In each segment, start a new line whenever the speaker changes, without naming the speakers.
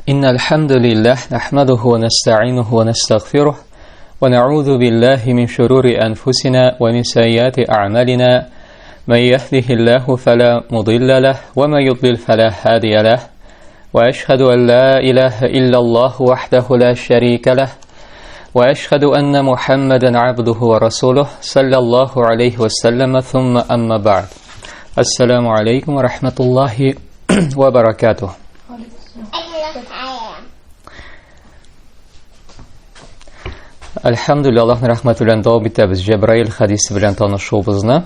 إن الحمد لله نحمده ونستعينه ونستغفره ونعوذ بالله من شرور أنفسنا ومن سيئات أعمالنا من يهده الله فلا مضل له ومن يضلل فلا هادي له وأشهد أن لا إله إلا الله وحده لا شريك له وأشهد أن محمدا عبده ورسوله صلى الله عليه وسلم ثم أما بعد السلام عليكم ورحمة الله وبركاته. Alhamdulillah, Allah'ın rahmetiyle devam ettiğimiz Cebrail hadisi bilen tanışığımızda.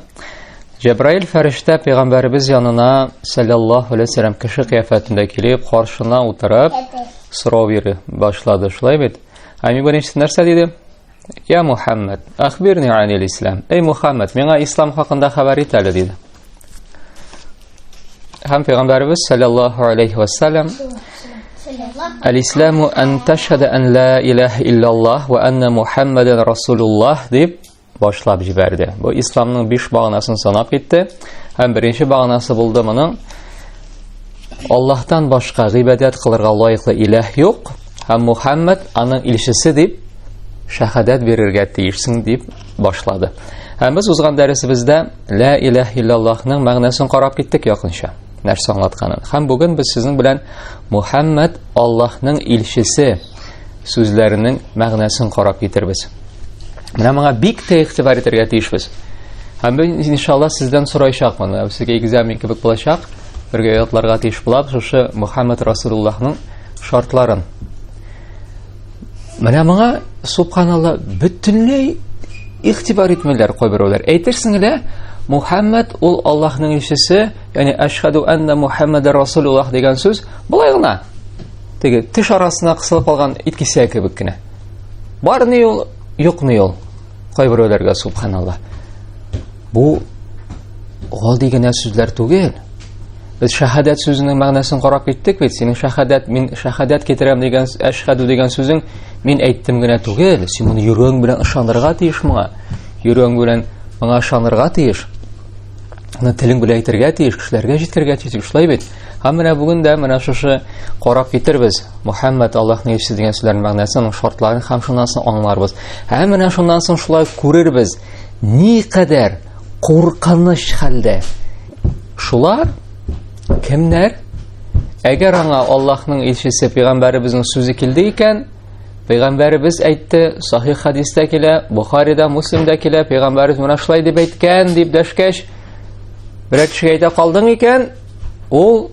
Cebrail ferişte Peygamberimiz yanına sallallahu aleyhi ve sellem kişi kıyafetinde gelip karşına oturup soru veri başladı. Şulay bit. Aymi birinci nerse dedi? Ya Muhammed, akhbirni anil İslam. Ey Muhammed, bana İslam hakkında haber et dedi. Hem Peygamberimiz sallallahu aleyhi ve sellem El-İslamu en teşhede en la ilahe illallah ve enne Muhammeden Resulullah deyip başlayıp jiberdi. Bu İslam'ın 5 bağnasını sanap etti. Hem birinci bağnası buldu bunun Allah'tan başka ibadet kılırga layıklı ilah yok. Hem Muhammed onun ilişkisi deyip şehadet verirge deyirsin deyip başladı. Hem biz uzgan dersimizde la ilahe illallah'ın mağnasını qarab gittik yakınşa. Нәрсе аңлатканын. Һәм бүген без сезнең белән Мухаммад Аллаһның илчесе сүзләренең мәгънәсен карап китербез. Менә моңа бик тә игътибар итәргә тиешбез. Һәм без иншалла сездән сорайчакмын. Сезгә экзамен кебек булачак. Бергә ятларга тиеш булабыз шушы Мухаммад Расулуллаһның шартларын. Менә моңа субханалла бөтенләй игътибар итмәләр кайберләр. Әйтерсең Muhammed ул Аллаһның илчесе, ягъни ашһаду анна Мухаммадар Расулуллаһ дигән сүз булай гына. Теге теш арасына кысылып калган иткесе кебек кенә. Барны ул, юкны ул. Кайберләргә субханалла. Бу гади генә сүзләр түгел. Без шаһадат сүзенең мәгънәсен карап киттек бит. Синең шаһадат, мин шаһадат китерәм дигән ашһаду дигән сүзең мин әйттем генә түгел. Син моны йөрәгең белән ышанырга тиеш моңа. Йөрәгең белән моңа ышанырга тиеш. Аны телең белән әйтергә тиеш, кешеләргә җиткергә тиеш. Шулай бит. Һәм менә бүген дә менә шушы карап китербез. Мухаммад Аллаһның илчесе дигән сүзләрнең мәгънәсен, шартларын һәм шуннан соң аңларбыз. Һәм менә шуннан соң шулай күрербез. Никадәр куркыныч хәлдә. Шулар кемнәр? Әгәр аңа Аллаһның илчесе пәйгамбәребезнең сүзе килде икән, Peygamberimiz әйтте, сахих хадистә килә, Бухарида, Муслимдә килә, Пәйгамбәрimiz менә шулай дип әйткән дип дәшкәч, берәр кешегә әйтә калдың икән, ул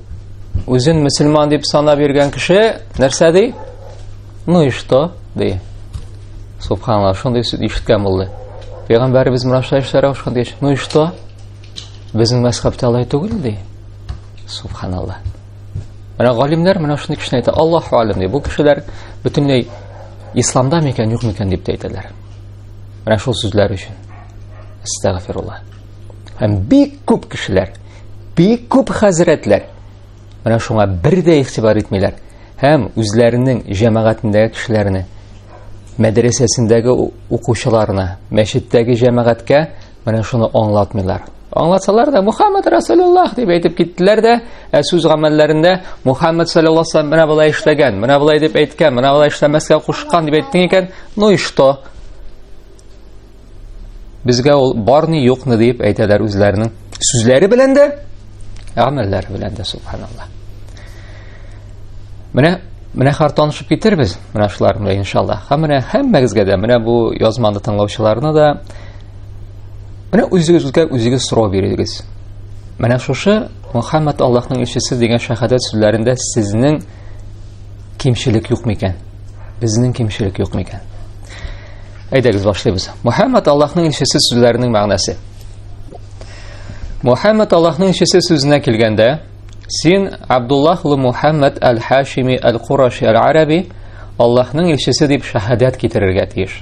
үзен мөселман дип санап йөргән кеше нәрсә ди? Ну и что? Ди. Субханаллах, шундый сүз ишеткән булды. Пәйгамбәрimiz менә шулай эшләргә кушкан ди. Ну и что? Безнең мәзһәбтә алай түгел ди. Субханаллах. Менә галимнәр менә шундый кешене әйтә, Аллаһу алим ди. Бу кешеләр бөтенләй İslam'da mıken yok mıken deyip de eyteler. Менә шул сүзләр өчен. Estağfirullah. Hem bik күп кешеләр, bik күп хәзрәтләр менә шуңа бер дә игътибар итмиләр. Һәм үзләренең җәмәгатендәге кешеләрне, мәдрәсәсендәге укучыларына, мәчеттәге җәмәгатькә менә шуны аңлатмыйлар. Аңлатсалар да Мухаммад Расулуллаһ дип әйтеп киттеләр дә, сүз гамәлләрендә Мухаммад саллаллаһу алейһи ва саллям менә булай эшләгән, менә булай дип әйткән, менә булай эшләмәскә кушкан дип әйттең икән, ну и что? Безгә ул барны юкны дип әйтәләр үзләренең сүзләре белән дә, гамәлләре белән дә субханаллах. Менә хәр танышып китербез, менә шулар белән иншаллах. Һәм менә һәммәгезгә дә, менә бу язманы тыңлаучыларына да менә үзегез сорау бирегез. Менә шушы Мухаммад Аллаһның илчесе дигән шаһадат сүзләрендә сезнең кимчелек юк микән? Безнең кимчелек юк микән? Әйдәгез башлыйбыз. Мухаммад Аллаһның илчесе сүзләренең мәгънәсе. Мухаммад Аллаһның илчесе сүзенә килгәндә, син Абдуллаһ улы Мухаммад әл-Хашими әл-Кураши әл-Араби Аллаһның илчесе дип шаһадат китерергә тиеш.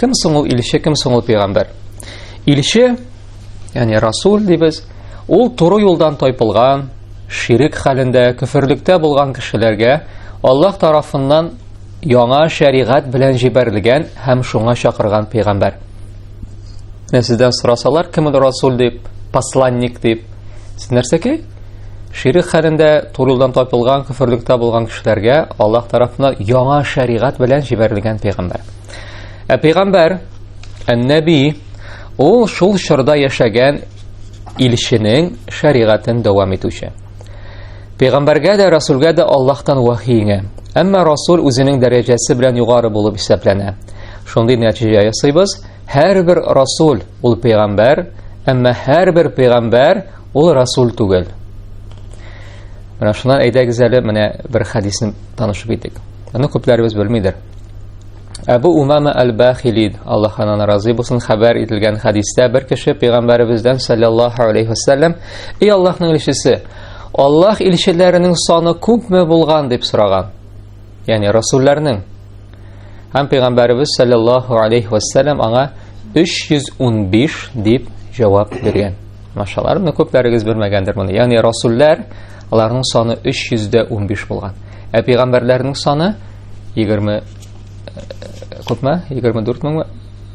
Кем соң ул илче, кем соң ул пәйгамбәр? Илче, ягъни Расул дибез, ул туры юлдан тайпылган, ширик хәлендә, күферлектә булган кешеләргә Аллаһ тарафыннан яңа шәригать белән җибәрелгән һәм шуңа чакырган пәйгамбәр. Сездән сорасалар, кем ул Расул дип, посланник дип, сез нәрсәгә? ширк хәлендә турылдан тапылган, күферлектә булган кешеләргә Аллаһ тарафыннан яңа шәригать белән җибәрелгән пәйгамбәр. Пәйгамбәр, ан-наби, ул шул чорда яшәгән илченең шәригатын дәвам итүче. Пәйгамбәргә дә, Расулгә дә Аллаһтан вахи иңә. Әмма Расул үзенең дәрәҗәсе белән югары булып исәпләнә. Шундый нәтиҗә ясыйбыз. Һәрбер Расул ул пәйгамбәр, әмма һәрбер пәйгамбәр ул Расул түгел. Менә шуннан әйдәгез әле менә бер хадисны танышып итик. Аны күпләребез белмидер. Әбу Умама әл-Бахили, Аллаһ аннан разый булсын, хәбәр ителгән хадистә бер кеше пәйгамбәребездән саллаллаһу алейһи вассалам: "Эй Аллаһның илчесе, Аллаһ илчеләренең саны күпме булган?" дип сораган. Ягъни расулларның. Һәм пәйгамбәребез саллаллаһу алейһи вассалам аңа 315 дип җавап биргән. Машаллар, моны күпләрегез белмәгәндер моны. Ягъни расуллар, аларның саны 315 булган. Пәйгамбәрләрнең саны 20 күпме? 24 меңме?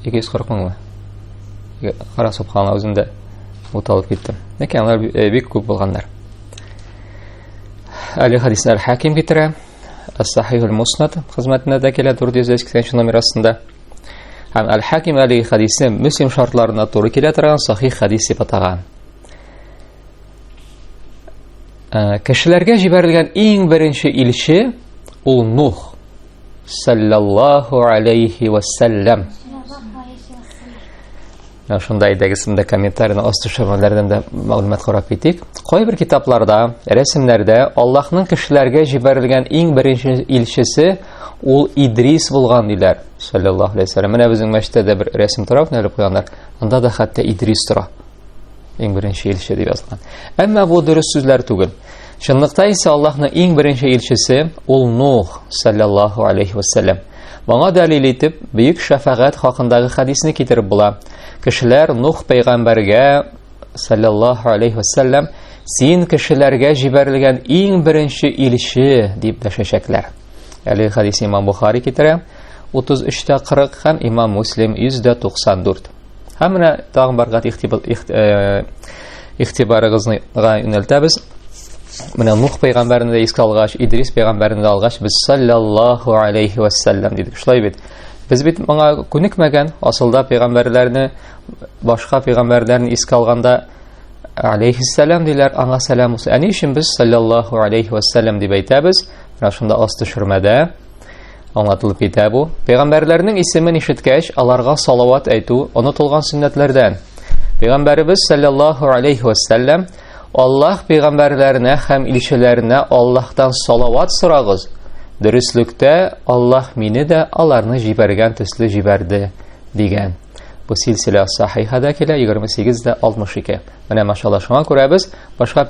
240 меңме? Кара субханалла, үзендә уталып киттем. Ләкин алар бик күп булганнар. Әле хадисне Хаким китерә. As-Sahih al-Musnad хезмәтендә дә килә 480 номер астында. Һәм Al-Хаким әле хадисне Муслим шартларына туры килә торган сахих хадис дип атаган. Кешеләргә җибәрелгән иң беренче илче ул Нух саллаллаһу алейһи вассалам. Шундай дәгесендә комментарийны асты шәмәләрдән дә мәгълүмат карап китик. Кайбер китапларда, рәсемнәрдә Аллаһның кешеләргә җибәрелгән иң беренче илчесе ул Идрис булган диләр. Саллаллаһу алейһи вассалам. Менә безнең мәчеттә бер рәсем тора, нәле куяннар. Анда да хәтта Идрис тора. Иң беренче илче дип язган. Әмма бу дөрес сүзләр түгел. Чынлыкта исә Аллаһның иң беренче илчесе ул Нух саллаллаһу алейһи вассалам. Моңа дәлил итеп, бөек шәфәгать хакындагы хадисне китереп була. Кешеләр Нух пәйгамбәргә саллаллаһу алейһи вассалам: "Син кешеләргә җибәрелгән иң беренче илче" дип дәшәчәкләр. Әле хадис Имам Бухари китерә 33:40 һәм Имам Муслим 194. Һәм менә тагын баргат игътибарыгызны юнәлтәбез. Менә Нух пәйгамбәрне дә искә алгач, Идрис пәйгамбәрне дә алгач, без саллаллаһу алейһи вассалам дидек. Шулай бит. Без бит моңа күнекмәгән. Асылда пәйгамбәрләрне, башка пәйгамбәрләрне искә алганда алейһиссалам диләр, аңа сәлам булсын. Әни өчен без саллаллаһу алейһи вассалам дип әйтәбез. Менә шунда асты шөрмәдә аңлатылып китә бу. Пәйгамбәрләрнең исемен ишеткәч, аларга салават әйтү онытылган сөннәтләрдән. Пәйгамбәребез саллаллаһу алейһи вассалам: "Аллаһ пәйгамбәрләренә һәм илчеләренә Аллаһтан салават сорагыз. Дөреслектә Аллаһ мине дә аларны җибәргән төсле җибәрде" дигән. Бу силсилә сахихада килә 28:62. Менә машалла шуңа күрә без башка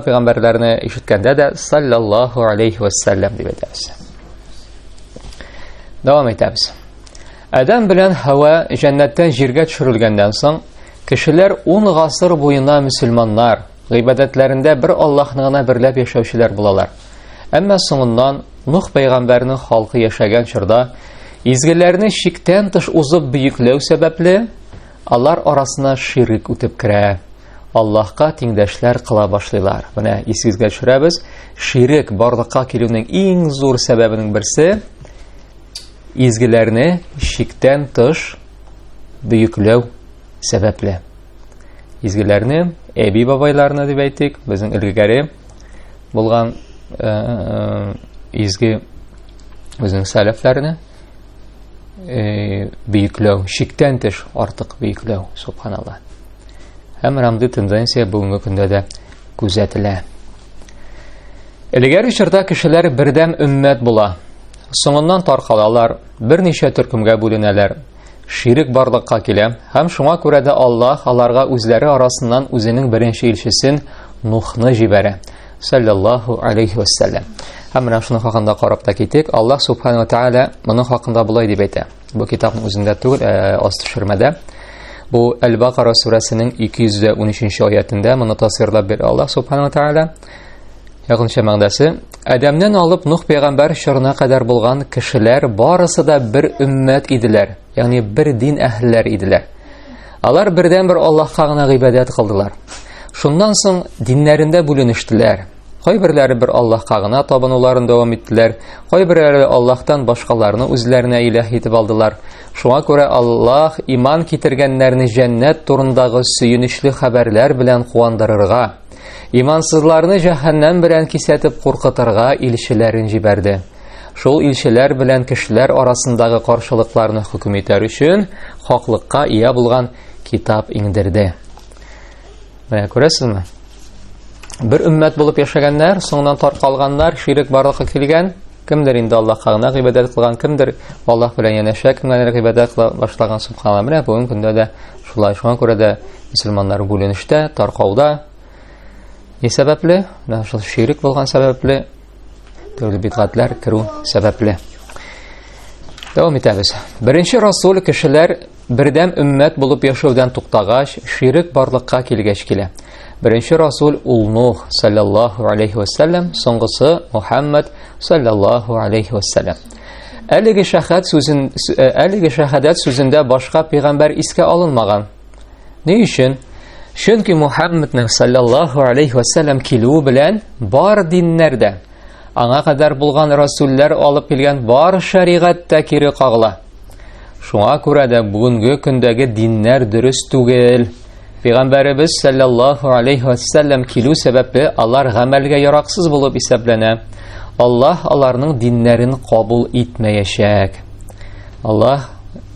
пәйгамбәрләрне ишеткәндә дә саллаллаһу алейһи вассалам дип әйтәбез. Дәвам итәбез. Адам белән Һава җәннәттән җиргә төшерелгәннән соң, кешеләр 10 гасыр буена мөселманнар, гыйбадәтләрендә бер Аллаһны гына берләп яшәүчеләр булалар. Әмма соңыннан Нух пәйгамбәрнең халкы яшәгән чорда изгеләрне шиктән тыш узып бөекләү сәбәпле алар арасына ширк үтеп керә. Аллаһка тиңдәшләр кыла башлыйлар. Менә исегезгә төшерәбез, ширк барлыкка килүнең иң зур сәбәбенең берсе изгеләрне шиктән тыш бөекләү сәбәпле. Изгеләрне, әби бабайларны дип әйтик, безнең илгәре булган изге безнең сәләфләрне бөекләү, шиктән тыш артык бөекләү, субханалла. Һәм рамды тенденция бүгенге көндә дә күзәтелә. Элгәре чорда кешеләр бердәм өммәт була. Соңыннан таркалалар, берничә төркемгә бүленәләр. Ширк барлыкка килә, һәм шуңа күрә дә Аллаһ аларга үзләре арасыннан үзенең беренче илчесен Нухны җибәрә. Саллаллаһу алейһи вассалам. Һәм менә шуның хакында карап та китик. Аллаһ субханаһу ва тааля моның хакында булай дип әйтә. Бу китапның үзендә түгел, асты шөрмәдә. Бу Әл-Бакара сүрәсенең 213 аятында моны тасвирлап бирә Аллаһ субханаһу ва тааля. Ягъничә мәгънәсе: Адәмнән алып Нух пәйгамбәр чорына кадәр булган кешеләр барысы да бер өммәт иделәр, ягъни бер дин әһелләр иделәр. Алар бердән бер Аллаһка гына гыйбадәт кылдылар. Шуннан соң диннәрендә бүленештеләр. Кайберләре бер Аллаһка гына табынуларын дәвам иттеләр, кайберләре Аллаһтан башкаларны үзләренә илаһ итеп алдылар. Шуңа күрә Аллаһ иман китергәннәрне җәннәт турындагы сөенечле хәбәрләр белән куандырырга, имансызларны җәһәннәм белән кисәтеп куркытырга илчеләрен җибәрде. Шул илчеләр белән кешеләр арасындагы каршылыкларны хөкем итәр өчен хаклыкка ия булган китап иңдерде. Менә күрәсезме? Бер өммәт булып яшәгәннәр, соңыннан таркалганнар, ширк барлыкка килгән, кемдер инде Аллаһка гына гыйбадәт кылган, кемдер Аллаһ белән янәшә, кемдер гыйбадәт кыла башлаган, субханалла. Менә бүген көндә дә шулай. Шуңа күрә дә мөселманнар бүленештә, таркауда. Ни сәбәпле? Менә шул ширк булган сәбәпле, төрле бидгатьләр керү сәбәпле. Дәвам итәбез. Беренче Расул кешеләр бердәм өммәт булып яшәүдән туктагач, ширк барлыкка килгәч килә. Беренче Расул ул Нух саллаллаху алейхи ва саллям, соңгысы Мухаммад саллаллаху алейхи ва саллям. Әлеге шәһадәт сүзендә башка пәйгамбәр искә алынмаган. Ни өчен? Чөнки Мухаммадның саллаллаху алейхи ва саллям килүе белән бар диннәрдә аңа кадәр булган расуллар алып килгән бар шәригать тә кире кагыла. Шуңа күрә дә бүгенге көндәге диннәр дөрес түгел. Пәйгамбәребез саллаллаху алейхи ва саллям килү сәбәпле алар гамәлгә яраксыз булып исәпләнә. Аллаһ аларның диннәрен кабул итмәячәк. Аллаһ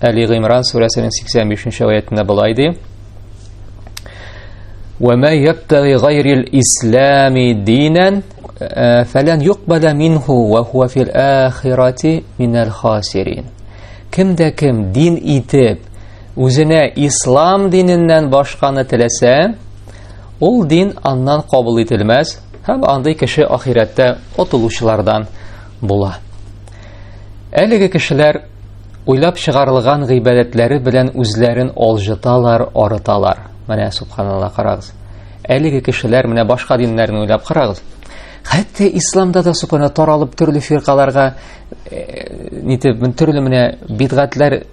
Али-Гимран сүрәсенең 85-нче аятында булай ди: "Ва ма ябтагhi гайрил ислами динан фалан юqбала минху ва хува фил ахирати минал хасирин." Кемдә кем дин итеп үзенә ислам диненнән башканы теләсә, ул дин аннан кабул ителмәс һәм андый кеше ахирәттә отылучылардан була. Әлеге кешеләр уйлап чыгарылган гыйбадәтләре белән үзләрен алҗыталар, арыталар. Менә субханалла, карагыз. Әлеге кешеләр менә башка диннәрне уйлап карагыз. Хәтта исламда да субхана таралып төрле фиркаларга нитеп төрле менә бидгатьләр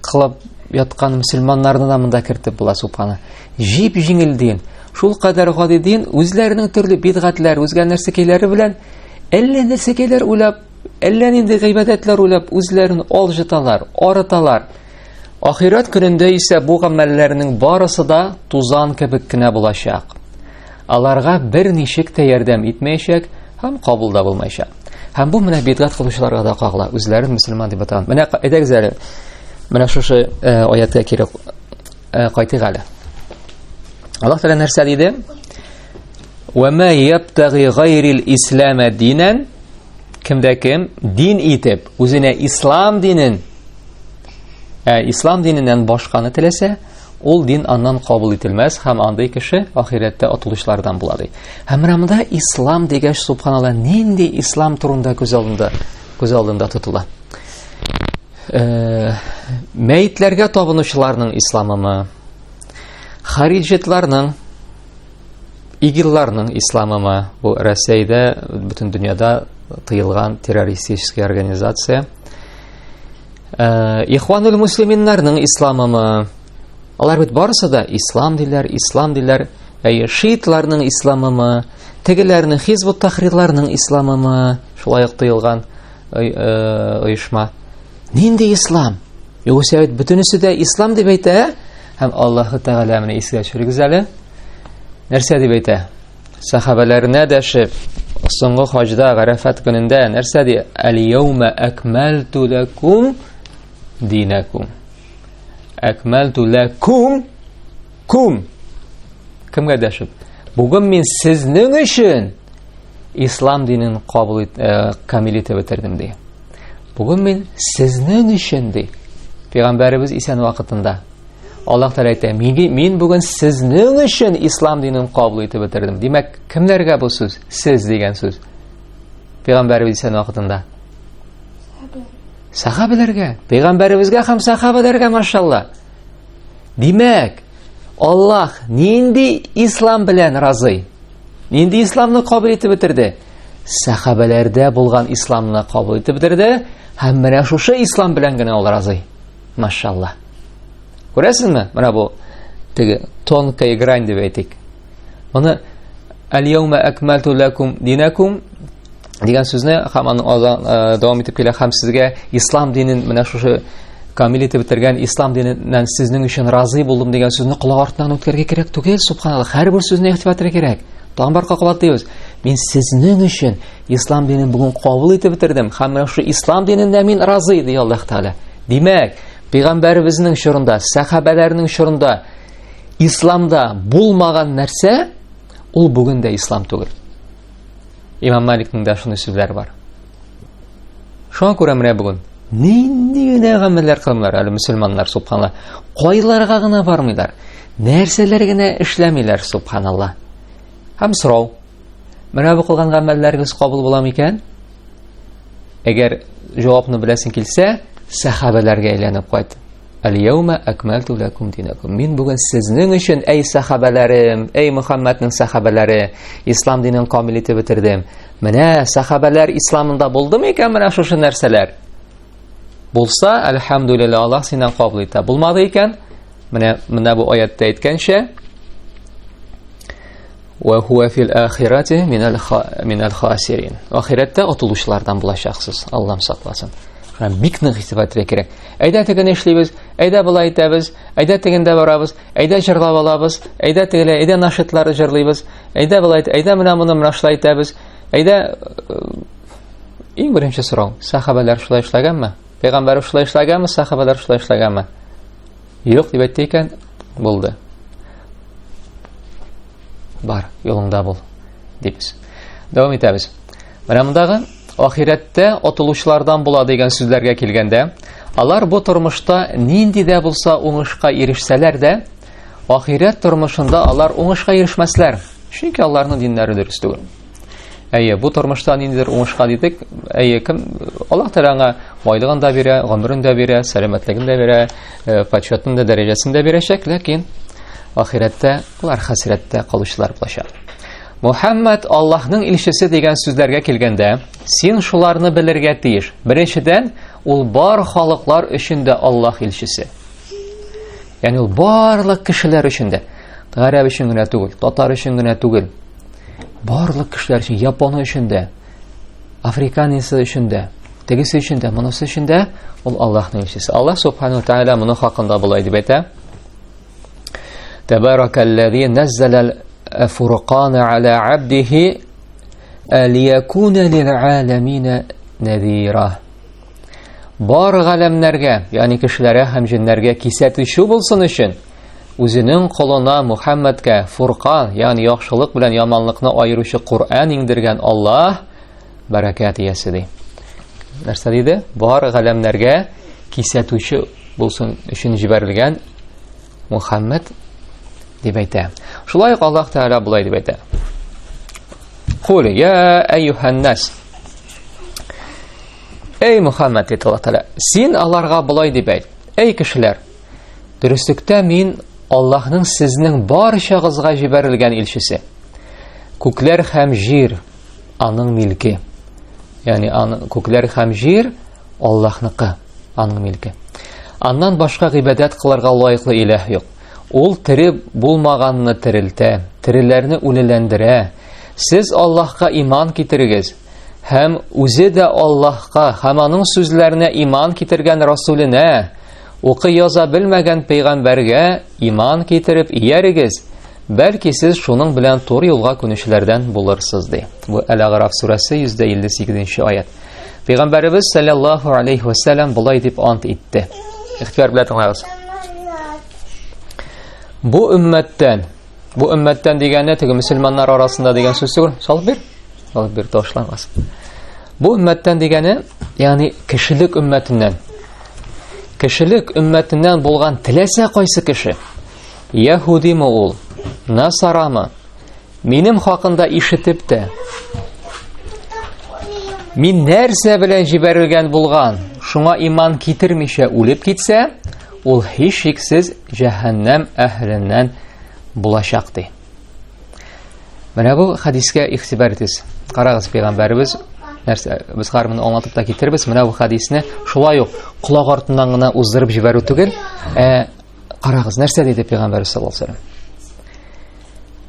кылып яткан мөселманнарны да монда кертеп була субхана. Җип җиңел дин, шул кадәр гади дин, үзләренең төрле бидгатьләр, үзгә нәрсәкәйләре белән әллә нәрсәкәйләр уйлап, әллә нинди гыйбадәтләр уйлап үзләрен алҗыталар, арыталар. Ахират көнендә исә бу гамәлләрнең барысы да тузан кебек кенә булачак. Аларга бер ничек тә ярдәм итмәячәк һәм кабул да булмаячак. Һәм бу менә бидгат кылучыларга да кагыла, үзләрен мөселман дип атаган. Менә әйдәгез әле. Менә шушы аятка кире кайтыйк әле. Аллаһ Тәгалә нәрсә диде? "Ва ма ябтагhi гайрил ислама динан", кемдә кем дин итеп үзенә ислам динен, ислам диненнән башканы теләсә, ул дин аннан кабул ителмәс һәм андый кеше ахирәттә отылышлардан була ди. Һәм менә ислам дигәч, субханалла, нинди ислам турында күз алдында тотыла? Мәйтләргә табынучыларның исламымы, хариҗитларның, игилларның исламымы, бу Россиядә, бөтен дөньяда тыелган террористическая организация, ихванул муслиминнарның исламымы, алар бит барысы да ислам диләр, шиитларның исламымы, тегеләрнең хизбут тахрирларның исламымы, шулай ук тыелган оешма. Нинди ислам? Югыйсә бөтенесе дә ислам дип әйтә, һәм Аллаһ Тәгалә менә искә төшерегез әле. Нәрсә дип әйтә? Сахабаларына дәшеп, соңгы хаҗда, Гарафат көнендә нәрсә ди? "Ал-яума акмалту лакум динакум". Акмалту лакум кемгә дәшеп? Бүген мин сезнең өчен ислам динен камил итеп бетердем ди. Бүген мин сезнең өчен ди. Пәйгамбәребез исән вакытында Аллаһ Тәгалә әйтә: "Мин бүген сезнең өчен ислам динен кабул итеп бетердем". Димәк, кемнәргә бу сүз? Сез дигән сүз. Пәйгамбәребез исән вакытында сахабаларга, пәйгамбәребезгә һәм сахабаларга, машалла. Димәк, Аллаһ нинди ислам белән разый? Нинди исламны кабул итеп бетерде? Сахабаларда булган исламны кабул итеп бетерде, һәм менә шушы ислам белән генә ул разый. Машалла. Күрәсезме? Менә бу теге тонкая грань дип әйтик. Моны «Аль-яума акмалту лакум динакум» дигән сүзне һәм дәвам итеп килә, һәм сезгә ислам динен менә шушы камил итеп бетергән ислам диненнән сезнең өчен разый булдым дигән сүзне колагы артыннан үткәргә кирәк түгел. Субханаллах, һәрбер сүзне игътибар кирәк. Тагын бар кабатлыйбыз. Мин сезнең өчен ислам динен бүген кабул итеп бетердем һәм менә шу ислам динендә мин разый ди Аллаһ Тәгалә. Димәк, пәйгамбәребезнең чорында, сахабаларның чорында исламда булмаган нәрсә ул бүген дә ислам түгел. Имам Маликның да шундый сүзләре бар. Шуңа күрә менә бүген нинди генә гамәлләр кылмыйлар әле мөселманнар, субханаллах. Кайларга гына бармыйлар. Нәрсәләр генә эшләмиләр, субханаллах. Һәм сорау. Менә бу кылган гамәлләрегез кабул буламы икән? Әгәр җавапны беләсең килсә, сахабаларга әйләнеп кайт. «Аль-яума акмалту лакум динакум». Мин бүген сезнең өчен, әй сахабаларым, әй Мөхәммәднең сахабалары, ислам динен камил итеп бетердем. Менә сахабалар исламында булдымы икән менә шушы нәрсәләр? Булса, әлхәмдүлилләһ, Аллаһ синнән кабул итә. Булмады икән, менә бу аятта әйткәнчә, «Ва хуа фил ахирати минал хасирин». Ахиратта отылучылардан булачаксыз. Аллаһ сакласын. Бик нык игътибар итәргә кирәк. Әйдә тегене эшлибез, әйдә булай итәбез, әйдә тегендә барабыз, әйдә җырлап алабыз, әйдә тегелә, әйдә нашитлар җырлыйбыз, әйдә булай, әйдә менә моны шулай итәбез. Әйдә, иң беренче сорау, сахабалар шулай эшләгәнме? Пәйгамбәр шулай эшләгәнме? Сахабалар шулай эшләгәнме? Юк дип әйтте икән, булды. Бар, юлыңда бул, дибез. Дәвам итәбез. Менә мондагы ахиратта отылучылардан була дигән сүзләргә килгәндә, алар бу тормышта нинди дә булса уңышка ирешсәләр дә, ахират тормышында алар уңышка ирешмәсләр. Чөнки аларның диннәре дөрес түгел. Әйе, бу тормышта ниндидер уңышка дидек, әйе, кем Аллаһ Тәгалә байлыгын да бирә, гомерен дә бирә, сәламәтлеген дә бирә, почетын да, дәрәҗәсен дә бирәчәк, ләкин ахиратта улар хәсрәттә калучылар булачак. Мөхәммәд Аллаһның илчесе дигән сүзләргә килгәндә, син шуларны белергә тиеш. Беренчедән, ул бар халыклар өчен дә Аллаһ илчесе. Ягъни ул барлык кешеләр өчен дә, гарәп өчен генә түгел, татар өчен генә түгел, барлык кешеләр өчен, японы өчен дә, африканцы өчен дә, тегесе өчен дә, монысы өчен дә ул Аллаһның илчесе. Аллаһ субханаһу тәгалә моны хакында булай дип әйтә: Табаракаллази наззала al-furqana ala 'abdihi liyakuna lil'alamina nadhira. Бар галәмнәргә, ягъни кешеләргә һәм җиннәргә кисәтүче булсын өчен үзенең кулына Мөхәммәдкә Фуркан, ягъни яхшылык белән яманлыкны аеручы Кур'ан иңдергән Аллаһ бәрәкәт иясе ди. Нәрсә диде? Бар галәмнәргә кисәтүче булсын өчен җибәрелгән Мөхәммәд дип әйтә. Шулай ук Аллаһ Тәгалә булай дип әйтә: Кул я әйюхан-нас. Эй Мөхәммәд, диде Аллаһ Тәгалә, син аларга булай дип әйт: Эй кешеләр, дөрестлектә мин Аллаһның сезнең барчагызга җибәрелгән илчесе. Күкләр һәм җир аның милке. Ягъни күкләр һәм җир Аллаһныкы, аның милке. Аннан башка гыйбадәт кылырга лаеклы илаһ юк. Ул тере булмаганны терелтә, тереләрне үлеләндерә. Сез Аллаһка иман китерегез, һәм үзе дә Аллаһка һәм аның сүзләренә иман китергән Расулына, укый яза белмәгән пәйгамбәргә иман китереп иярегез. Бәлки сез шуның белән тур юлга күнүчеләрдән булырсыз ди. Бу Әл-Аъраф сүрәсе 158 аят. Пәйгамбәребез саллаллаһу алейхи ва саллям булай дип ант итте. Ихтияр белән тыңлагыз. Бу өммәттән дигәне теге мөселманнар арасында дигән сүз түгел. Салып бир ташлангыз. Бу өммәттән дигәне, ягъни кешелек өммәтеннән. Кешелек өммәтеннән булган теләсә кайсы кеше, яһудимы ул, насарамы, минем хакында ишетеп тә, мин нәрсә белән җибәрелгән булган, шуңа иман китермичә үлеп китсә, ул һич шиксез җәһәннәм әһленнән булачак ди. Менә бу хадискә игътибар итегез. Карагыз, пәйгамбәрбез нәрсә, без гармын аңлатып та китербез. Менә бу хадисне шулай ук кулак артыннан гына уздырып җибәрү түгел. Карагыз, нәрсә диде пәйгамбәр саллаллаһу алейһи ва саллям.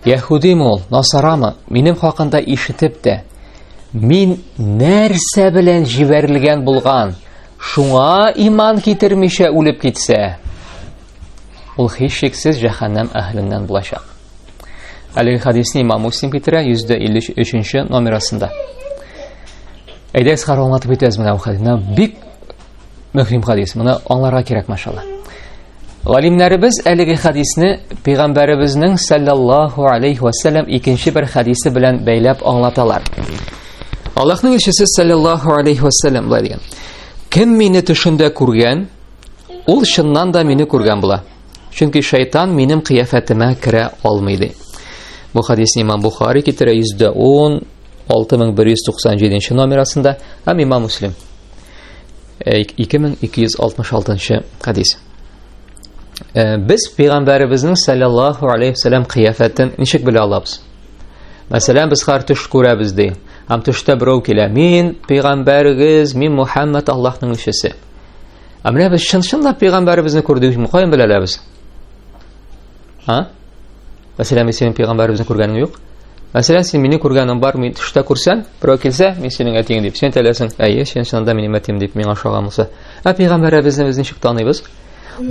Яһудимы ул, насарамы, минем хакында ишетеп тә, мин нәрсә белән җибәрелгән булган, шуңа иман китермичә үлеп китсә, ул һичшиксез җәһәннәм әһленнән булачак. Әлеге хадисне Имам Муслим китерә 153 номерасында. Әйдәгез аңлатып үтәбез менә бу хадисны. Бик мөһим хадис. Моны аңларга кирәк, машалла. Галимнәребез әлеге хадисне Пәйгамбәребезнең саллаллаһу алейхи ва саллям икенче бер хадисе белән бәйләп аңлаталар. Аллаһның илчесе саллаллаһу алейхи ва саллям булай дигән: "Кем мине төшендә күргән, ул чыннан да мине күргән була. Чөнки шайтан минем кыяфәтемә керә алмый" ди. Бу хадисне Имам Бухари китерә 16197 номерасында, һәм Имам Муслим 2266 хадис. Без Пәйгамбәребезнең саллаллаһу алейхи ва саллям кыяфәтен ничек белә алабыз? Мәсәлән, без һәр төш күрәбез ди. Һәм төштә берәү килә: "Мин Пәйгамбәрегез, мин Мухаммад, Аллаһның илчесе." Менә без чын-чынлап Пәйгамбәребезне күрдек, каян беләләбез? Мәсәлән, мин синең Пәйгамбәребезне күргәнем юк. Мәсәлән, син мине күргәнең бар, мин төштә күрсәң, берәү килсә, мин синең әтиң дип, син теләсең, әйе, син чынында минем әтим дип миңа ошаган булса. Пәйгамбәребезне без ничек таныйбыз?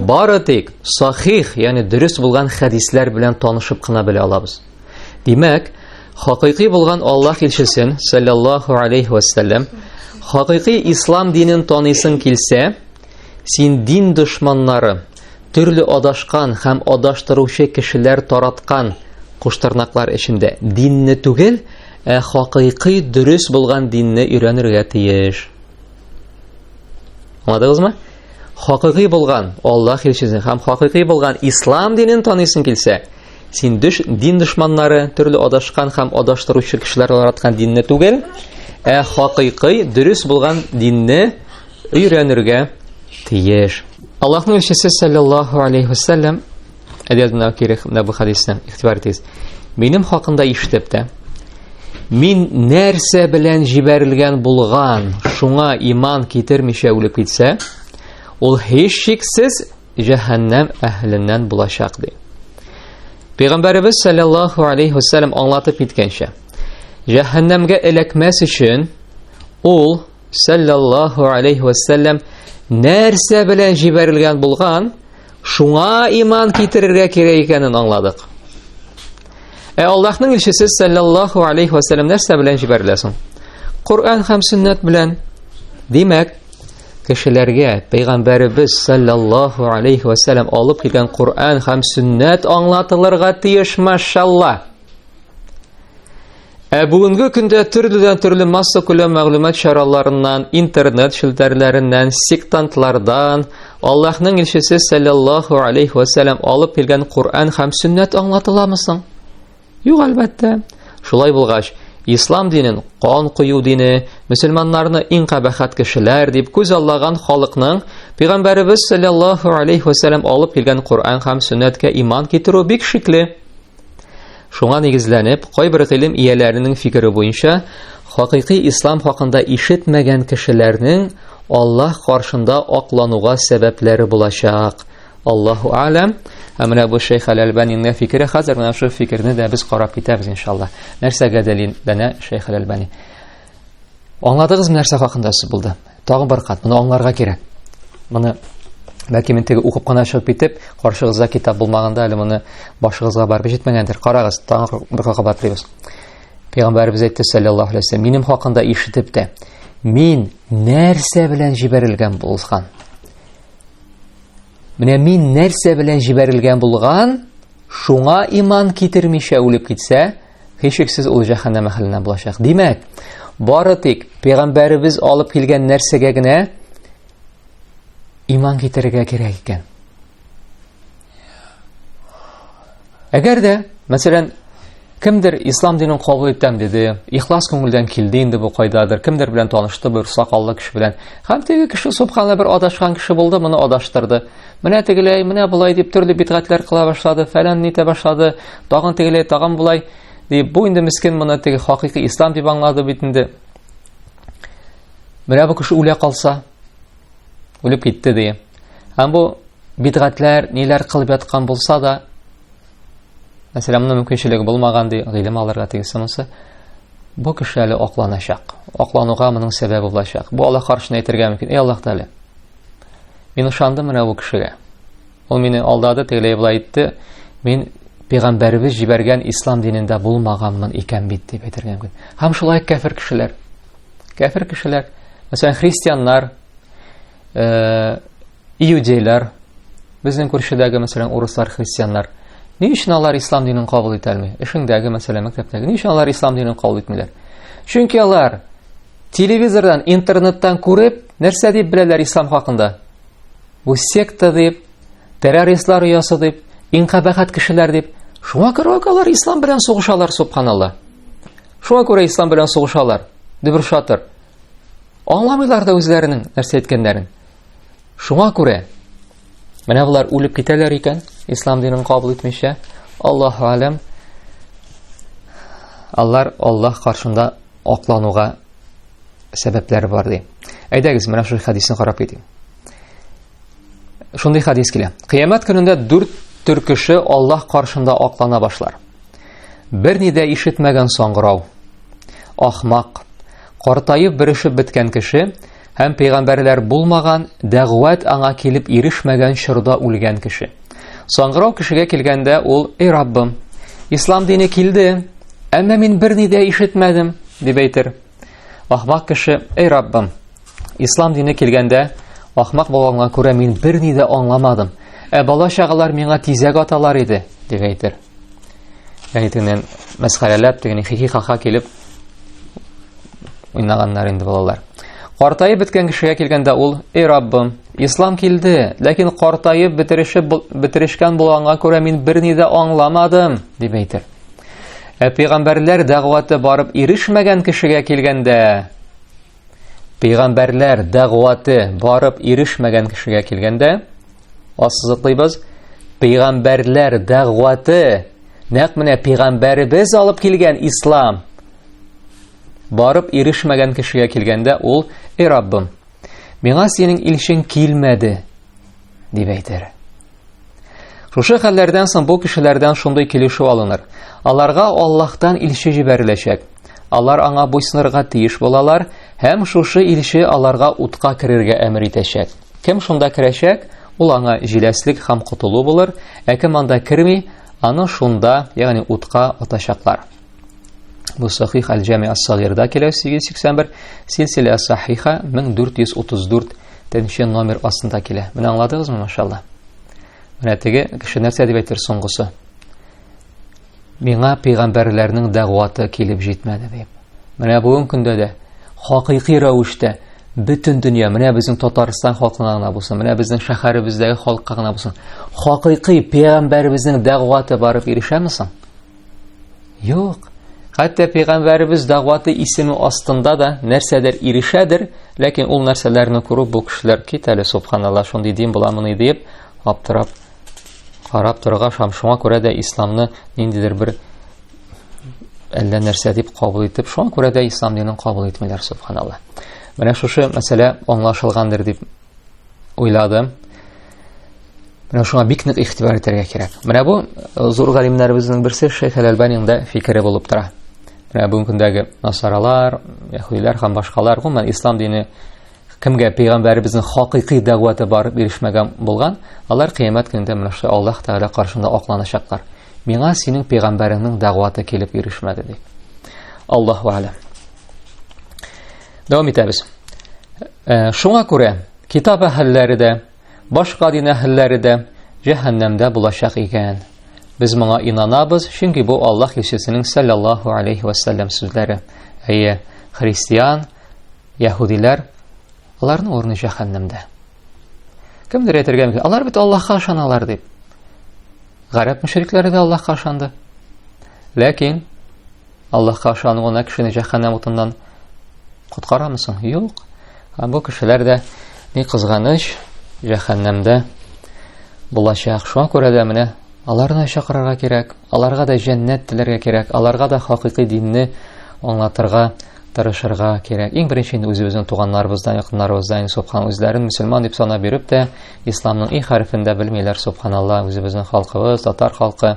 Бары тик сахих, ягъни дөрес булган хадислар белән танышып кына белә алабыз. Димәк, хакыйкый булган Аллаһ илчесен саллаллаһу алейхи ва саллям, хакыйкый ислам динен таныйсың килсә, син дин дошманнары, төрле адашкан һәм адаштыручы кешеләр тараткан куштырнаклар эчендә динне түгел, хакыйкый дөрес булган динне өйрәнергә тиеш. Аңладыгызмы? Хакыйкый булган Аллаһ илчесен һәм хакыйкый булган ислам динен таныйсың килсә, син дин дошманнары, төрле адашкан һәм адаштыручы кешеләр тараткан динне түгел, хакыйкый дөрес булган динне өйрәнергә тиеш. Аллаһның илчесе саллаллаһу алейхи ва саллям әдәбенә кирәк бу хадисне игътибар итегез. Минем хакында ишетеп тә, мин нәрсә белән җибәрелгән булган, шуңа иман китермичә үлеп китсә, ул һичшиксез җәһәннәм әһленнән булачак ди. Пәйгамбәребез саллаллаһу алейхи ва саллям аңлатып киткәнчә, җәһәннәмгә эләкмәс өчен ул саллаллаһу алейхи ва саллям нәрсә белән җибәрелгән булган, шуңа иман китерергә кирәк икәнен аңладык. Аллаһның илчесе саллаллаһу алейхи ва саллям нәрсә белән җибәреләсең? Коръән һәм сөннәт белән. Димәк, кешеләргә Пәйгамбәребез саллаллаһу алейхи ва саллям алып килгән Коръән һәм сөннәт аңлатылырга тиеш, машалла. Бүгенге көндә төрле масса күләм мәгълүмат чараларыннан, интернет шелтәрләреннән, сектантлардан Аллаһның илчесе саллаллаһу алейхи ва саллям алып килгән Коръән һәм сөннәт аңлатыламы соң? Юк, әлбәттә. Шулай булгач, ислам динен кан кую дине, мөселманнарны иң кабахат кешеләр дип күз аллаган халыкның Пәйгамбәребез саллаллаһу алейхи ва саллям алып килгән Коръән һәм сөннәткә иман китерү бик шикле. Шуңа нигезләнеп, кайбер гыйлем ияләренең фикере буенча, хакыйкый ислам хакында ишетмәгән кешеләрнең Аллаһ каршында аклануга сәбәпләре булачак. Аллаһу а'лам. Менә бу Шейх Әл-Әлбаниның фикере, хәзер менә шу фикерне дә без карап китәбез иншалла. Нәрсәгә дәлилләнә Шейх Әл-Әлбани? Аңладыгызмы нәрсә хакында сүз булды? Тагын бер кат, моны аңларга кирәк. Моны бәлки мен теге укып кына чыгып китеп, каршыгызга китап булмаганда әле моны башыгызга барып җитмәгәндер. Карагыз, тагын бер кабатлыйбыз. Пәйгамбәрбез әйтте саллаллаһу алейхи ва саллям, минем хакында ишетеп тә, мин нәрсә белән җибәрелгән булган? Менә мин нәрсә белән җибәрелгән булган, шуңа иман китермичә үлеп китсә, һичшиксез ул җәһәннәм әһленнән булачак. Димәк, бары тик Пәйгамбәребез алып килгән нәрсәгә генә иман китерергә кирәк икән. Әгәр дә, мәсәлән, кемдер ислам динен кабул итәм диде, ихлас күңелдән килде инде бу кайдадыр, кемдер белән танышты, бер сакаллы кеше белән. Һәм теге кеше субханалла бер адашкан кеше булды, моны адаштырды. Менә тегеләй, менә булай дип төрле бидгатьләр кыла башлады, фәлән нитә башлады, тагын тегеләй, тагын булай дип, бу инде мискин моны теге хакыйкый ислам дип аңлады бит инде. Менә бу кеше үлә калса, үлеп китте ди. Һәм бу бидгатьләр ниләр кылып яткан булса да, мәсәлән, моның мөмкинчелеге булмаган ди, гыйлем алырга тегесе монысы. Бу кеше әле акланачак. Аклануга моның сәбәбе булачак. Бу Аллаһ каршына әйтергә мөмкин. Эй Аллаһ Тәгалә, мин ышандым менә бу кешегә. Ул мине алдады, тегеләй булай итте. Мин пәйгамбәрбез җибәргән ислам динендә булмаганмын икән бит дип әйтергә мөмкин. Һәм шулай кафир кешеләр. Кафир кешеләр, мәсәлән, христианнар, иудейлар, безнең күршедәге, мәсәлән, урыслар, христианнар, ни өчен алар ислам динен кабул итә алмый? Эшеңдәге, мәсәлән, мәктәптәге, ни өчен алар ислам динен кабул итмиләр? Чөнки алар телевизордан, интернеттан күреп, нәрсә дип беләләр ислам хакында? Бу секта дип, террористлар оясы дип, иң кабахәт кешеләр дип. Шуңа күрә алар ислам белән сугышалар, субханалла. Шуңа күрә ислам белән сугышалар. Дибер шатыр. Аңламыйлар да үзләренең нәрсә әйткәннәрен. Шуңа күрә менә булар үлеп китәләр икән, ислам динен кабул итмичә. Аллаһу алам. Аллаһ каршында аклануга сәбәпләре бар ди. Әйдәгез, менә шул хадисны карап китик. Шундый хадис килә. Кыямәт көнендә 4 төр кеше Аллаһ каршында аклана башлар. Берни дә ишетмәгән саңгырау, ахмак, картайып бирешеп беткән кеше һәм пәйгамбәрләр булмаган, дәгъват аңа килеп ирешмәгән чорда үлгән кеше. Саңгырау кешегә килгәндә ул: "Эй Раббым, ислам дине килде, әмма мин берни дә ишетмәдем", дип әйтер. Ахмак кеше: "Эй Раббым, ислам дине килгәндә, ахмак булганга күрә мин берни дә аңламадым. Бала-чагалар миңа тизәк аталар иде", дип әйтер. Ягъни тегеннән мәсхәрәләп, тегене хикикаха килеп уйнаганнар инде балалар. Картайып беткән кешегә килгәндә ул: "Эй Раббым, ислам килде, ләкин картайып бетерешкән булганга күрә мин берни дә аңламадым", дип әйтер. Пәйгамбәрләр дәгъваты барып ирешмәгән кешегә килгәндә, пәйгамбәрләр дәгъваты барып ирешмәгән кешегә килгәндә, ассызыклыйбыз, пәйгамбәрләр дәгъваты, нәкъ менә пәйгамбәребез алып килгән ислам барып ирешмәгән кешегә килгәндә ул: "Эй Раббым, миңа синең илчең килмәде", дип әйтер. Шушы хәлләрдән соң бу кешеләрдән шундый килешү алыныр. Аларга Аллаһтан илче җибәреләчәк. Алар аңа буйсынырга тиеш булалар һәм шушы илче аларга утка керергә әмер итәчәк. Кем шунда керәчәк? Ул аңа җиләслек һәм кутылу булыр. Кем анда керми, аны шунда, ягъни утка атачаклар. Бу Сахих аль-Җами ас-Сагирда килә 881, Силсилә ас-Сахиха 1434 номер астында килә. Менә аңладыгызмы, машалла? Менә теге кеше нәрсә дип әйтер соңгысы? Миңа пәйгамбәрләрнең дәгъваты килеп җитмәде дип. Менә бүгенге көндә дә хакыйкый рәвештә бөтен дөнья, менә безнең Татарстан халкына гына булсын, менә безнең шәһәребездәге халыкка гына булсын, хакыйкый пәйгамбәребезнең дәгъваты барып ирешәме соң? Юк. Хәтта пәйгамбәребез дәгъваты исеме астында да нәрсәдер ирешәдер, ләкин ул нәрсәләрне күреп бу кешеләр кит әле, субханалла, шундый дин буламыни дип аптырап карап торырга, шуңа күрә дә исламны ниндидер бер әллә нәрсә дип кабул итеп, шуңа күрә дә ислам динен кабул итмиләр, субханалла. Менә шушы мәсьәлә аңлашылгандыр дип уйладым. Менә шуңа бик нык игътибар итәргә кирәк. Менә бу зур галимнәребезнең берсе Шейх Аль-Албаниның да фикере булып тора. Менә бүгенге көндәге насаралар, яһүдиләр һәм башкалар, гомумән ислам дине кемгә пәйгамбәребезнең хакыйкый дәгъваты барып ирешмәгән булган, алар кыямәт көндә менә шул Аллаһ Тәгалә каршында акланачаклар. Миңа синең пәйгамбәреңнең дәгъваты килеп ирешмәде дип. Аллаһу а'лам. Дәвам итәбез. Шуңа күрә китап әһелләре дә, башка дин әһелләре дә җәһәннәмдә булачак икән. Без моңа инанабыз, чөнки бу Аллаһ илчесенең саллаллаһу алейхи ва саллям сүзләре. Әйе, христиан, яһүдиләр, аларның орны җәһәннәмдә. Кемдер әйтергә мөмкин, алар бит Аллаһка ышаналар дип. Гарәп мөшрикләре дә Аллаһка ышанды. Ләкин Аллаһка ышану гына кешене җәһәннәм утыннан коткарамы соң? Юк. Бу кешеләр дә ни кызганыч җәһәннәмдә булачак. Шуңа күрә дә менә аларны чакырырга кирәк, аларга да җәннәт теләргә кирәк, аларга да хакыйкый динне аңлатырга тырышырга кирәк. Иң беренче үзебезнең туганнарыбыздан, якыннарыбыздан, субхан, үзләрен мөселман дип санап биреп тә исламның и хәрефен дә белмиләр, субханалла, үзебезнең халкыбыз, татар халкы.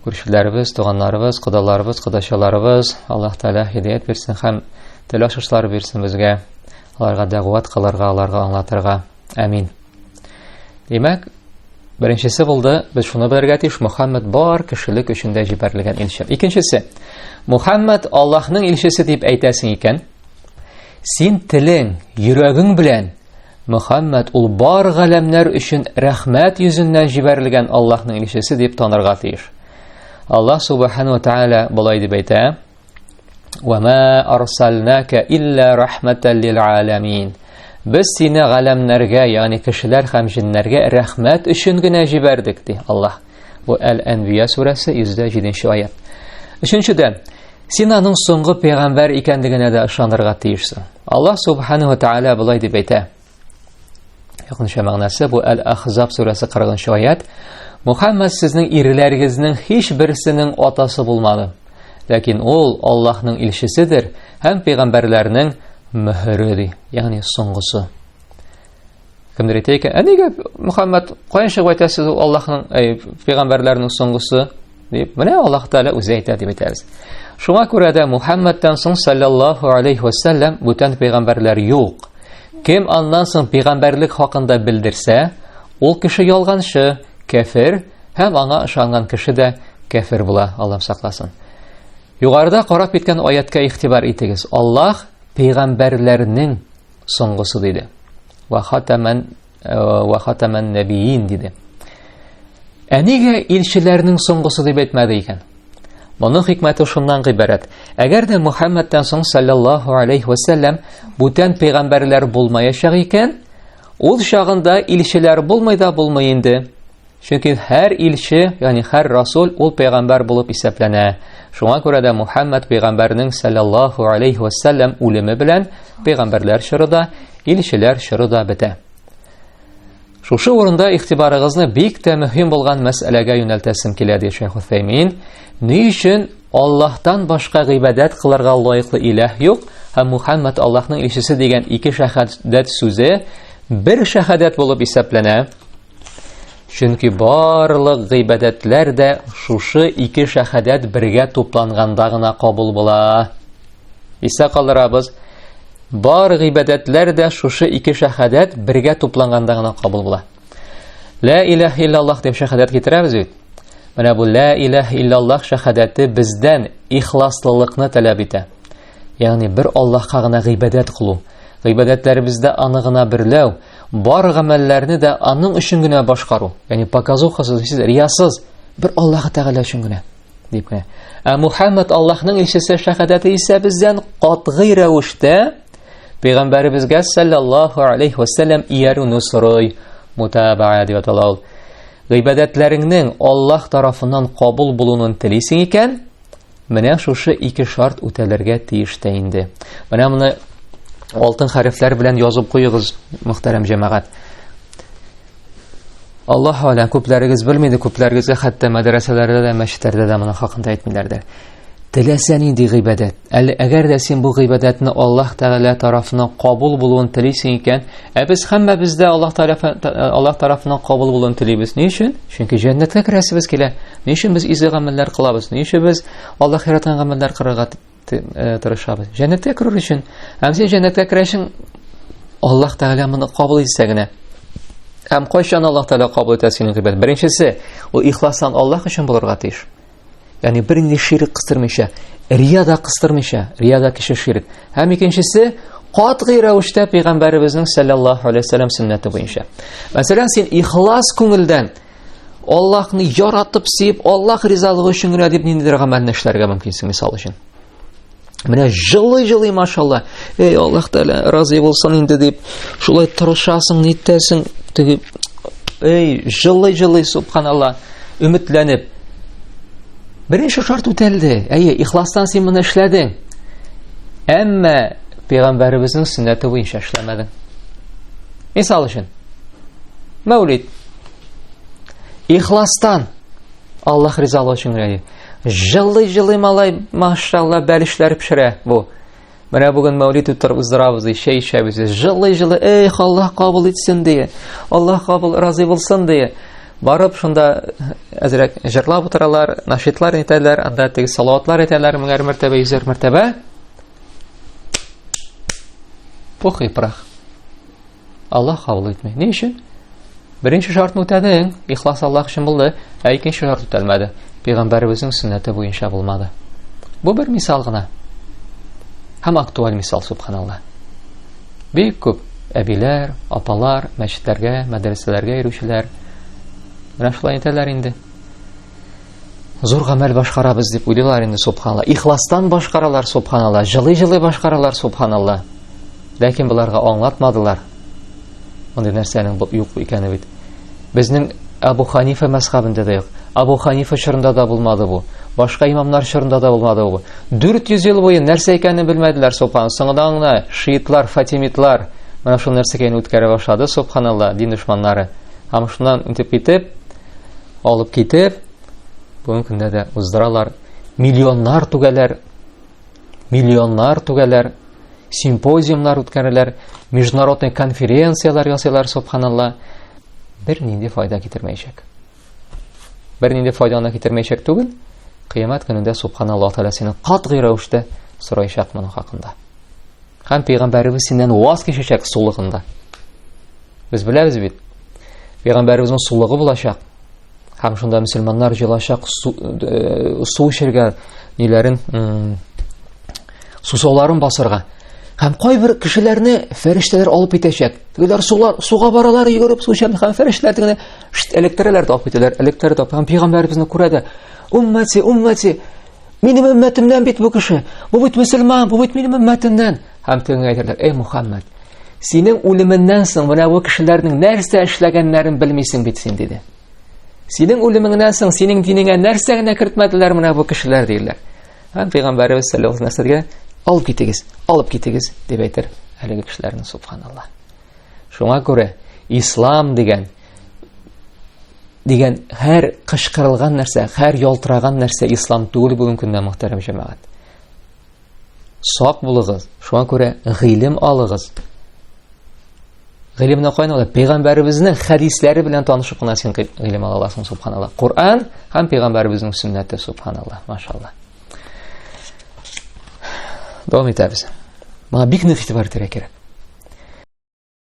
күршеләребез, туганнарыбыз, кодаларыбыз, кодашаларыбыз, Аллаһ Тәгалә һидаят бирсен һәм тәләш эшләр бирсен безгә, аларга дәгъват кылырга, аларга аңлатырга. Амин. Димәк, беренчесе булды, без шуны белергә тиеш, Мөхәммәд бар кешелек өчен дә җибәрелгән илче. Икенчесе, Мөхәммәд Аллаһның илчесе дип әйтәсең икән, син телең, йөрәгең белән Мөхәммәд ул бар галәмнәр өчен рәхмәт йөзеннән җибәрелгән Аллаһның илчесе дип танырга тиеш. Аллаһ Субханаһу ва Тәгалә булай дип әйтә: "Ва ма арсалнака илля рахматан лил аламин." Без сине галәмнәргә, ягъни кешеләр һәм җиннәргә рәхмәт өчен генә җибәрдек, ди Аллаһ. Бу Әл-Анбия сурәсе 107 аят. Өченчедән, син аның соңгы пәйгамбәр икәнлегенә дә ышанырга тиешсең. Аллаһ Субханаһу ва Тәгалә булай дип әйтә. Якынча мәгънәсе бу Әл-Ахзаб сурәсе 40 аят. Мөхәммәд сезнең ирләрегезнең һич берсенең атасы булмады. Ләкин ул Аллаһның илчеседер һәм пәйгамбәрләрнең мөһере ди, ягъни соңгысы. Кемдер әйтә, "Нигә Мөхәммәд каян чыгып әйтәсез ул Аллаһның пәйгамбәрләрнең соңгысы?" дип, менә Аллаһ Тәгалә үзе әйтә дип әйтәбез. Шуңа күрә дә Мөхәммәдтән соң саллаллаһу алейхи ва саллям бүтән пәйгамбәрләр юк. Кем аннан соң пәйгамбәрлек хакында белдерсә, ул кеше ялганчы, кафир һәм аңа ышанган кеше дә кафир була, Аллаһ сакласын. Югарыда карап киткән аятка игътибар итегез. Аллаһ пәйгамбәрләрнең соңгысы диде. Ва хатаман набиин диде. Нигә илчеләрнең соңгысы дип әйтмәде икән? Моның хикмәте шуннан гыйбарәт. Әгәр дә Мөхәммәдтән соң саллаллаһу алейхи ва саллям бүтән пәйгамбәрләр булмаячак икән, ул чагында илчеләр булмый да булмый инде. Чөнки һәр илче, ягъни һәр расул ул пәйгамбәр булып исәпләнә. Шуңа күрә дә Мөхәммәд пәйгамбәрнең саллаллаһу алейхи ва саллям үлеме белән пәйгамбәрләр чоры да, илчеләр чоры да бетә. Шушы урында игътибарыгызны бик тә мөһим булган мәсьәләгә юнәлтәсем килә, ди Шәйх Уthaymin. Ни өчен Аллаһтан башка гыйбадәт кылырга лаеклы илаһ юк һәм Мөхәммәд Аллаһның илчесе дигән ике шәһадәт сүзе бер шәһадәт булып исәпләнә? Чөнки барлык гыйбадәтләр дә шушы ике шәһадәт бергә тупланганда гына кабул була. Исә калдырабыз, бар гыйбадәтләр дә шушы ике шәһадәт бергә тупланганда гына кабул була. Ла илаһа иллаллаһ дип шәһадәт китерәбез бит. Менә бу ла илаһа иллаллаһ шәһадәте бездән ихласлылыкны таләп итә. Ягъни бер Аллаһка гына гыйбадәт кылу, гыйбадәтләребездә аны гына берләү, бар гамәлләрне дә аның өчен генә башкару. Ягъни показухасыз, риясыз, бер Аллаһ Тәгалә өчен генә дип генә. Мөхәммәд Аллаһның илчесе шәһадәте исә бездән катгый рәвештә пәйгамбәребезгә саллаллаһу алейхи ва саллям иярүне сорый, мутабаа дип атала. Гыйбадәтләреңнең Аллаһ тарафыннан кабул булуын телисең икән, менә шушы ике шарт үтәлергә тиеш тә инде. Менә моны алтын хәрефләр белән язып куегыз, мөхтәрәм җәмәгать. Аллаһ алам, күпләрегез белмәде, күпләрегезгә хәтта мәдрәсәләрдә дә, мәчетләрдә дә моның хакында әйтмиләрдер. Теләсә нинди гыйбадәт, әгәр дә син бу гыйбадәтне Аллаһ Тәгалә тарафыннан кабул булуын телисең икән, без һәммәбез дә Аллаһ тарафыннан кабул булуын телибез. Ни өчен? Чөнки җәннәткә керәсебез килә. Ни өчен без изге гамәлләр кылабыз? Ни өчен без Аллаһ яраткан гамәлләр кылырга тырышабыз? Җәннәткә керү өчен. Һәм син җәннәткә керәшең Аллаһ Тәгалә моны кабул итсә генә. Һәм кайчан Аллаһ Тәгалә кабул итә синең гыйбадәт? Беренчесе, ул ихластан Аллаһ өчен булырга тиеш. Ягъни бернинди ширк кыстырмыйча, рияда кыстырмыйча, рияда кеше ширк. Һәм икенчесе, катгый рәвештә пәйгамбәребезнең саллаллаһу алейхи ва саллям сөннәте буенча. Мәсәлән, син ихлас күңелдән Аллаһны яратып сөеп, Аллаһ ризалыгы өчен генә дип ниндидер гамәлне эшләргә мөмкинсең, мисал өчен. Менә җылый машалла, эй Аллаһ Тәгалә разый булсын инде дип, шулай тырышасың, ниттәсең, теге эй җылый субханалла, өметләнеп. Беренче шарт үтәлде. Әйе, ихластан син моны эшләдең. Әмма пәйгамбәребезнең сөннәте буенча эшләмәдең. Мисал өчен, мәүлид. Ихластан Аллаһ ризалыгы өчен генә. Җылый малай, машалла, бәлешләр пешерә бу. Менә бүген мәүлид үттереп уздырабыз, чәй эчәбез. Җылый, эй Аллаһ кабул итсен ди. Аллаһ кабул разый булсын ди. барып шунда әзрәк җырлап утыралар, нашитлар итәләр, анда теге салаватлар итәләр, меңәр мәртәбә, йөзәр мәртәбә. Пух и прах. Аллаһ кабул итмәй. Ни өчен? Беренче шартны үтәдең, ихлас Аллаһ өчен булды, ә икенче шарт үтәлмәде. Пәйгамбәребезнең сөннәте буенча булмады. Бу бер мисал гына. Һәм актуаль мисал, субханаллах. Бик күп әбиләр, апалар, мәчетләргә, мәдрәсәләргә йөрүчеләр менә шулай әйтәләр инде. Зур гамәл башкарабыз дип уйлыйлар инде, субханаллах. Ихластан башкаралар, субханаллах. Җылы-җылы башкаралар, субханаллах. Ләкин буларга аңлатмадылар. Мондый нәрсәнең юк икәнен бит. Безнең Абу Ханифа мәзһәбендә дә юк. Абу Ханифа чорында да булмады бу. Башка имамнар чорында да булмады бу. 400 ел буе нәрсә икәнен белмәделәр, субхан. Соңдан гына шиитлар, фатимитлар менә шул нәрсәгә үткәрә башлады, субханаллах, дин дошманнары. Һәм шуннан үтеп китеп, алып китеп, бүгенге көндә дә уздыралар. Миллионнар түгәләр, симпозиумнар үткәрәләр, международный конференциялар ясыйлар, субханаллах. Бер нинди файда китермәячәк. Бер нинди файданы китермәячәк түгел, кыямәт көнендә субханаллах Тәгалә синең катгый рәвештә сорайчак моның хакында. Һәм пәйгамбәребез синнән ваз кичәчәк сулыгында. Без беләбез бит. Пәйгамбәребезнең сулыгы булачак. Һәм шунда мөселманнар җылачак су эчәргә, ниләрен, сусауларын басырга. Һәм кайбер кешеләрне фәрештәләр алып итәчәк. Тегеләр суга баралар, йөгереп су эчәләр, һәм фәрештәләр тегене электрәләр алып китәләр, электрәләр алып. Һәм пәйгамбәребезне күрә дә: "Уммати, минем өммәтемнән бит бу кеше. Бу бит мөселман, бу бит минем өммәтемнән." Һәм тегене әйтәләр: "Эй Мухаммад, синең үлеменнән соң менә бу кешеләрнең нәрсә эшләгәннәрен белмисең бит син", диде. Синең үлеменнән соң синең динеңә нәрсә генә кертмәделәр менә бу кешеләр, диләр. Һәм пәйгамбәребез саллаллаһу алейһи ва сәлләм алып китегез, дип әйтер әлеге кешеләрне, субханаллах. Шуңа күрә ислам дигән һәр кышкырылган нәрсә, һәр ялтыраган нәрсә ислам түгел бүгенге көндә, мөхтәрәм җәмәгать. Сак булыгыз. Шуңа күрә гыйлем алыгыз. Гыйлемне кайнала пәйгамбәребезнең хәдисләре белән танышып кына син гыйлем ала аласың, субханаллах. Коръан һәм пәйгамбәребезнең сөннәте, субханаллах, машаллах. Дәвам итәбез. Моңа бик нык игътибар итәргә кирәк.